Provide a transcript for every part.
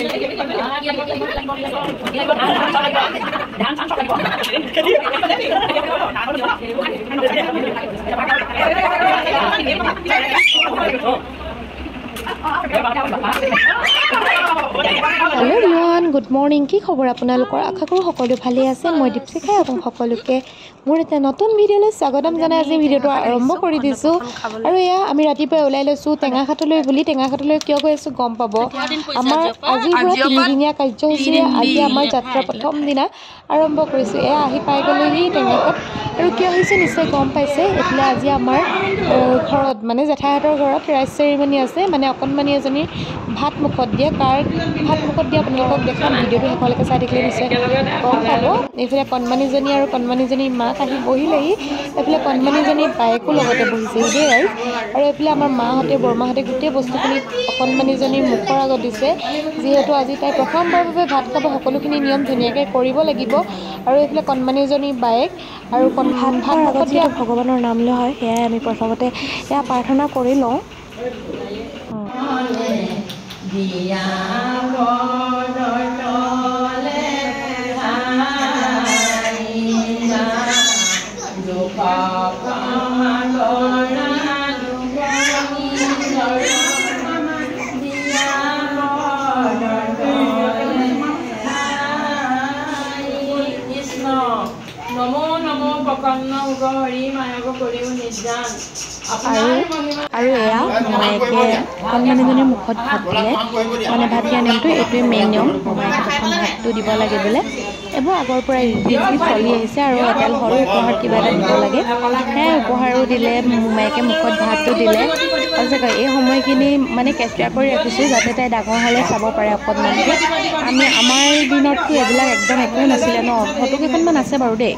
Hello everyone, good morning. কি খবৰ আপোনালোকৰ? আশা কৰোঁ সকলো ভালে আছে। মই দীপশিখা এবং সকলোকে মোৰ এটা নতুন ভিডিঅ'লৈ স্বাগতম জনাই আজি ভিডিঅ'টো আৰম্ভ কৰি দিছোঁ। আৰু এয়া আমি ৰাতিপুৱা ওলাই লৈছোঁ টেঙাখাটলৈ বুলি। টেঙাখাটলৈ কিয় গৈ আছোঁ গম পাব। আমাৰ আজিৰ পৰা 3 দিনীয়া কাৰ্যসূচীৰে আজি আমাৰ যাত্ৰা প্ৰথম দিনা আৰম্ভ কৰিছোঁ। এয়া আহি পাই গ'লোহি টেঙাখাট। আৰু কিয় হৈছে নিশ্চয় গম পাইছে। এইফালে আজি আমাৰ ঘৰত মানে জেঠাইহঁতৰ ঘৰত ৰাইজ চেৰিমনি আছে। মানে অকণমানি এজনী ভাত মুখত দিয়ে। কাৰ ভাত মুখত দিয়ে আপোনালোকক দেখাম। ভিডিঅ'টো শেষলৈকে চাই থাকিলে নিশ্চয় গম পাব। এইফালে কণমানিজনী আৰু কণমানিজনী মাক আহি বহিলেহি। এইফালে কণমানিজনী বায়েকো লগতে বহিছেহি দেই ৰাইজ। আৰু এইফালে আমাৰ মাহঁতে বৰমাহঁতে গোটেই বস্তুখিনি অকণমানিজনীৰ মুখৰ আগত দিছে। যিহেতু আজি তাই প্ৰথমবাৰৰ বাবে ভাত খাব, সকলোখিনি নিয়ম ধুনীয়াকৈ কৰিব লাগিব। আৰু এইফালে কণমানিজনী বায়েক আৰু ভাত মুখত দিয়া ভগৱানৰ নাম লোৱা হয়। সেয়াই আমি প্ৰথমতে এয়া প্ৰাৰ্থনা কৰি লওঁ। আৰু এয়া মোমায়েকে কণমানিজনীৰ মুখত ভাত দিলে। মানে ভাত দিয়া নিয়মটো এইটোৱে মেইন নিয়ম। মোমায়েকে প্ৰথম ভাতটো দিব লাগে বোলে। এইবোৰ আগৰ পৰাই ৰীতি চলি আহিছে। আৰু এডাল সৰু উপহাৰ কিবা এটা দিব লাগে। সেয়াই উপহাৰো দিলে, মোমায়েকে মুখত ভাতটো দিলে। সঁচাকৈ এই সময়খিনি মানে কেঁচুৱা কৰি ৰাখিছোঁ যাতে তাই ডাঙৰ হ'লে চাব পাৰে অকণমানকৈ। আমাৰ দিনততো এইবিলাক একদম একোৱে নাছিলে ন। ফটোকেইখনমান আছে বাৰু দেই।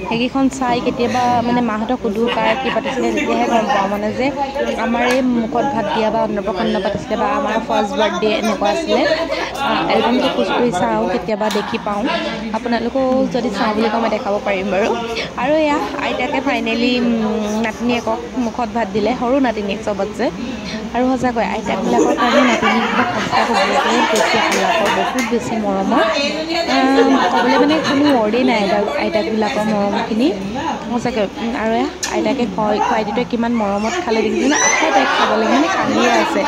সেইকেইখন চাই কেতিয়াবা মানে মাহঁতক সুধো কাৰ কি পাতিছিলে, তেতিয়াহে গম পাওঁ মানে যে আমাৰ এই মুখত ভাত দিয়া বা অন্নপ্ৰসন্ন পাতিছিলে বা আমাৰ ফাৰ্ষ্ট বাৰ্থডে এনেকুৱা আছিলে। এলবামটো খোজ কৰি চাওঁ, কেতিয়াবা দেখি পাওঁ। আপোনালোকেও যদি চাওঁ বুলি কওঁ মই দেখাব পাৰিম বাৰু। আৰু এয়া আইতাকে ফাইনেলি নাতিনীয়েকক মুখত ভাত দিলে, সৰু নাতিনীয়েক চবতছে। আৰু সঁচাকৈ আইতাকবিলাকৰ কাৰণে নাতিনীয়েকবিলাক সঁচাকৈ বহুত বেছি আলাপৰ, বহুত বেছি মৰমৰ। ক'বলৈ মানে কোনো ৱৰ্ডেই নাই আইতাকবিলাকৰ মৰমখিনি সঁচাকৈ। আৰু আইতাকে খুৱাই দিওঁতে কিমান মৰমত খালে দেখিছেনে? আকৌ তাইক খাব লাগে মানে কান্দিয়ে আছে।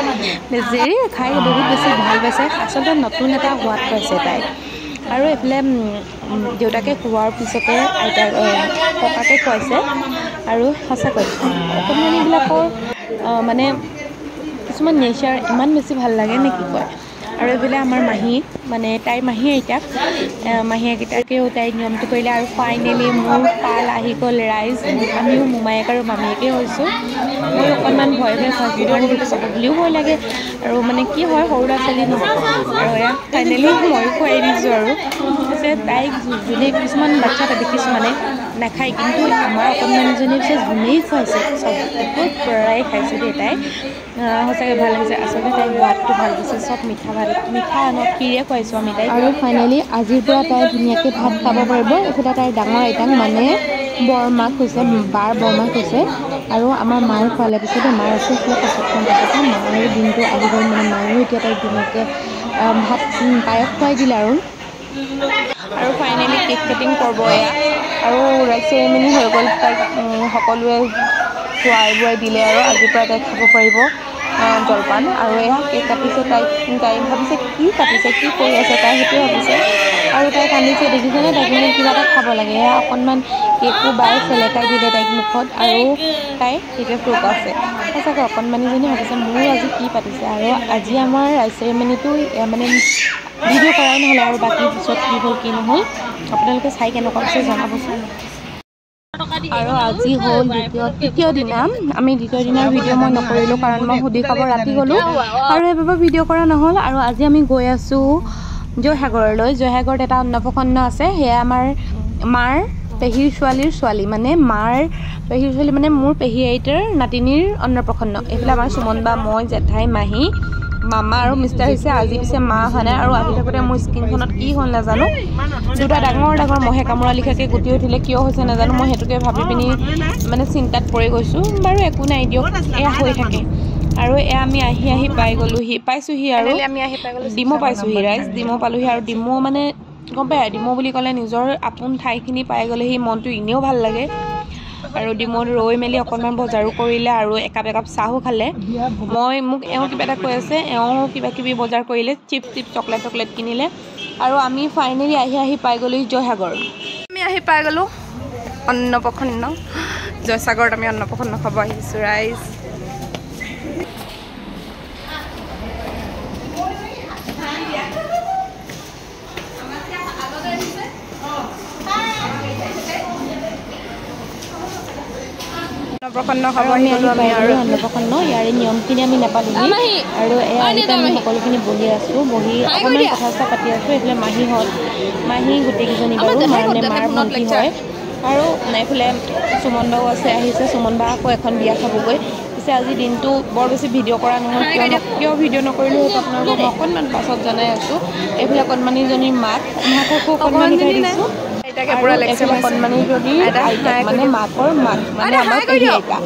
বেজেৰি খাই বহুত বেছি ভাল পাইছে। আচলতে নতুন এটা সোৱাদ পাইছে তাই। আৰু এইফালে দেউতাকে খোৱাৰ পিছতে ককাকে খুৱাইছে। আৰু সঁচাকৈ অকণমানিবিলাকৰ মানে কিছুমান নেচাৰ ইমান বেছি ভাল লাগে নে কি কয়। আৰু এইফালে আমাৰ মাহী মানে তাইৰ মাহী আইতাক মাহীয়েকেইটাকেও তাই নিয়মটো কৰিলে। আৰু ফাইনেলি মোৰ পাল আহি গ'ল ৰাইজ। আমিও মোমায়েক আৰু মামীয়েকে হৈছোঁ। ময়ো অকণমান ভয় খাইছোঁ কাৰণ দুখ পাব বুলিও ভয় লাগে। আৰু মানে কি হয় সৰু ল'ৰা ছোৱালী ন। আৰু এয়া ফাইনেলি ময়ো খুৱাই দিছোঁ। আৰু পিছে তাইক যোনে কিছুমান বাচ্ছা দেখিছোঁ মানে নাখায়, কিন্তু আমাৰ অকণমানিজনী পিছে যোনেই খুৱাইছে চব বহুত পৰাই খাইছে দেই তাই। সঁচাকৈ ভাল লাগিছে। আচলতে তাই সোৱাদটো ভাল পাইছে। চব মিঠা খিৰে খুৱাইছোঁ আমি তাইক। আৰু ফাইনেলি আজিৰ পৰা তাই ধুনীয়াকৈ ভাত খাব পাৰিব। এইফালে তাইৰ ডাঙৰ আইতাক মানে বৰমাক হৈছে, বাৰ বৰমাক হৈছে। আৰু আমাৰ মায়ে খোৱালে পিছে দেই। মাৰ আছে এইফালে পাছতকৈ মাৰ দিনটো আহি গ'ল। মানে মায়েও এতিয়া তাইক ধুনীয়াকৈ ভাত পায়স খুৱাই দিলে। আৰু ফাইনেলি কেক কাটিং পৰ্ব এয়া। আৰু ৰাইজ চেৰিমনি হৈ গ'ল। তাইক সকলোৱে খোৱাই বোৱাই দিলে। আৰু আজিৰ পৰা তাই খাব পাৰিব জলপান। আৰু এয়া কেক কাটিছে। তাই ভাবিছে কি কাটিছে, কি কৰি আছে তাই সেইটোৱে ভাবিছে। আৰু তাই কান্দিছে দেখিছেনে? তাইক মানে কিবা এটা খাব লাগে। এয়া অকণমান কেকো বাই চেলেকাই দিলে তাইক মুখত। আৰু তাই এতিয়া চুপ আছে। সঁচাকৈ অকণমানিজনী ভাবিছে মোৰো আজি কি পাতিছে। আৰু আজি আমাৰ ৰাইজ চেৰিমনিটো মানে ভিডিঅ' কৰাই নহ'ল। আৰু বাকী পিছত কি হ'ল কি নহ'ল আপোনালোকে চাই কেনেকুৱা পাইছে জনাবচোন। আৰু আজি হ'ল তৃতীয় দিনা। আমি দ্বিতীয় দিনাৰ ভিডিঅ' মই নকৰিলোঁ কাৰণ মই সুধি খাব ৰাতি গ'লোঁ আৰু সেইবাবে ভিডিঅ' কৰা নহ'ল। আৰু আজি আমি গৈ আছোঁ জয়সাগৰলৈ। জয়সাগৰত এটা অন্নপ্ৰসন্ন আছে। সেয়া আমাৰ মাৰ পেহীৰ ছোৱালীৰ ছোৱালী, মানে মাৰ পেহীৰ ছোৱালী মানে মোৰ পেহী আইতাৰ নাতিনীৰ অন্নপ্ৰসন্ন। এইফালে আমাৰ সুমন বা, মই, জেঠাই, মাহী, মামা আৰু মিষ্টাৰ হৈছে। আজি পিছে মা অহা নাই। আৰু আহি থাকোঁতে মোৰ স্কিনখনত কি হ'ল নাজানো, দুটা ডাঙৰ ডাঙৰ মহে কামোৰা লিখাকৈ গুটি উঠিলে। কিয় হৈছে নাজানো। মই সেইটোকে ভাবি পিনি মানে চিন্তাত পৰি গৈছোঁ। বাৰু একো নাই দিয়ক, এয়া হৈ থাকে। আৰু এয়া আমি আহি পাই গ'লোহি পাইছোহি আৰু আমি আহি পাই গ'লো ডিমো পাইছোহি ৰাইজ ডিমো পালোহি আৰু ডিমো মানে গম পায় ডিমো বুলি ক'লে নিজৰ আপোন ঠাইখিনি পাই গ'লেহি মনটো এনেও ভাল লাগে আৰু ডিমোত ৰৈ মেলি অকণমান বজাৰো কৰিলে আৰু একাপ চাহো খালে মোক এওঁ কিবা এটা কৈ আছে এওঁ কিবা কিবি বজাৰ কৰিলে চিপ চকলেট কিনিলে আৰু আমি ফাইনেলি আহি পাই গ'লোহি জয়সাগৰ আমি আহি পাই গ'লোঁ অন্নপ্ৰসন্ন জয়সাগৰত আমি অন্নপ্ৰসন্ন খাব আহিছোঁ ৰাইজ অন্নপ্ৰসন্ন খাব অন্নপ্ৰসন্ন ইয়াৰে নিয়মখিনি আমি নাপালোহি আৰু আমি সকলোখিনি বহি আছোঁ বহি অকণমান কথা চথা পাতি আছোঁ এইফালে মাহী গোটেইকেইজনী বাৰু মাৰ ভণ্টি হয় আৰু এইফালে সুমন বাও আছে আহিছে সুমন বা আকৌ এখন বিয়া খাবগৈ পিছে আজি দিনটো বৰ বেছি ভিডিঅ' কৰা নহয় কিয় ভিডিঅ' নকৰিলোঁ সেইটো আপোনালোকক মই অকণমান পাছত জনাই আছোঁ এইফালে কণমানিজনীৰ মাককো অকণমান শিকাই দিছোঁ কণমানিজনীৰ মানে মাকৰ মাক মানে আমাৰ পেহী আইতা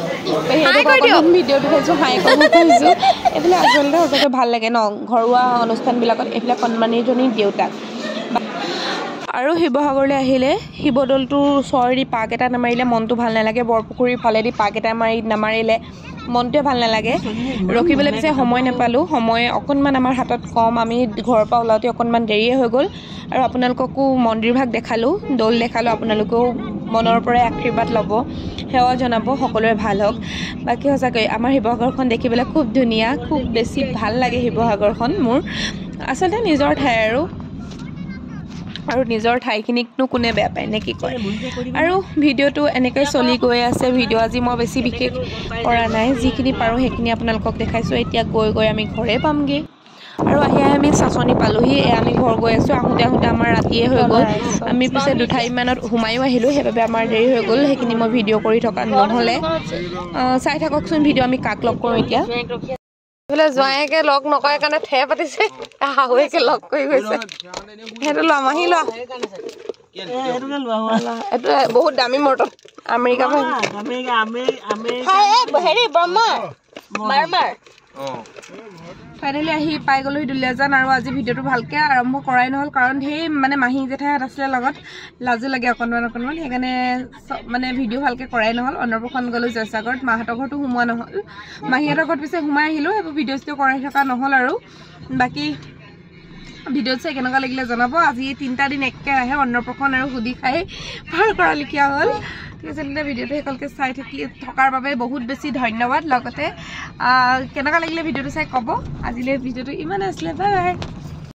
ভিডিঅ'টো খাইছোঁ হাই কৈছোঁ এইফালে আচলতে সঁচাকৈ ভাল লাগে ন ঘৰুৱা অনুষ্ঠানবিলাকত এইফালে কণমানিজনীৰ দেউতাক আৰু শিৱসাগৰলৈ আহিলে শিৱদৌলটোৰ ওচৰেদি পাক এটা নামাৰিলে মনটো ভাল নালাগে বৰপুখুৰীৰ ফালেদি পাক এটা নামাৰিলে মনটোৱে ভাল নালাগে ৰখিবলৈ পিছে সময় নাপালোঁ সময় অকণমান আমাৰ হাতত কম আমি ঘৰৰ পৰা ওলাওঁতে অকণমান দেৰিয়ে হৈ গ'ল আৰু আপোনালোককো মন্দিৰভাগ দেখালোঁ দৌল দেখালোঁ আপোনালোকেও মনৰ পৰাই আশীৰ্বাদ ল'ব সেৱা জনাব সকলোৰে ভাল হওক বাকী সঁচাকৈ আমাৰ শিৱসাগৰখন দেখিবলৈ খুব ধুনীয়া খুব বেছি ভাল লাগে শিৱসাগৰখন মোৰ আচলতে নিজৰ ঠাই আৰু নিজৰ ঠাইখিনিকনো কোনে বেয়া পায় নে কি কয় আৰু ভিডিঅ'টো এনেকৈ চলি গৈ আছে ভিডিঅ' আজি মই বেছি বিশেষ কৰা নাই যিখিনি পাৰোঁ সেইখিনি আপোনালোকক দেখাইছোঁ এতিয়া গৈ আমি ঘৰে পামগৈ আৰু আহি আমি চাচনি পালোহি আমি ঘৰ গৈ আছোঁ আহোঁতে আমাৰ ৰাতিয়ে হৈ গ'ল আমি পিছে দুঠাইমানত সোমায়ো আহিলোঁ সেইবাবে আমাৰ দেৰি হৈ গ'ল সেইখিনি মই ভিডিঅ' কৰি থকা নহ'লে চাই থাককচোন ভিডিঅ' আমি কাক লগ কৰোঁ এতিয়া বোলে জোৱাইকে লগ নকৰে কাৰণে ঠে পাতিছে শাহুৱেকে লগ কৰি গৈছে সেইটো লোৱা মাহী লোৱা এইটো বহুত দামী মৰ্টন আমেৰিকা ফাইনেলি আহি পাই গ'লোহি দুলীয়াজান আৰু আজি ভিডিঅ'টো ভালকৈ আৰম্ভ কৰাই নহ'ল কাৰণ সেই মানে মাহী জেঠাইহঁত আছিলে লগত লাজো লাগে অকণমান সেইকাৰণে মানে ভিডিঅ' ভালকৈ কৰাই নহ'ল অন্নপ্ৰসন্ন গ'লোঁ জয়সাগৰত মাহঁতৰ ঘৰতো সোমোৱা নহ'ল মাহীহঁতৰ ঘৰত পিছে সোমাই আহিলোঁ সেইবোৰ ভিডিঅ' কৰাই থকা নহ'ল আৰু বাকী ভিডিঅ'ত চাই কেনেকুৱা লাগিলে জনাব আজি 3টা দিন একেৰাহে অন্নপ্ৰসন্ন আৰু সুধি খাই পাৰ কৰা লিখীয়া হ'ল ঠিক আছে তেন্তে ভিডিঅ'টো সকলোকে চাই থকাৰ বাবে বহুত বেছি ধন্যবাদ লগতে কেনেকুৱা লাগিলে ভিডিঅ'টো চাই ক'ব আজিলৈ ভিডিঅ'টো ইমানে আছিলে বাই বাই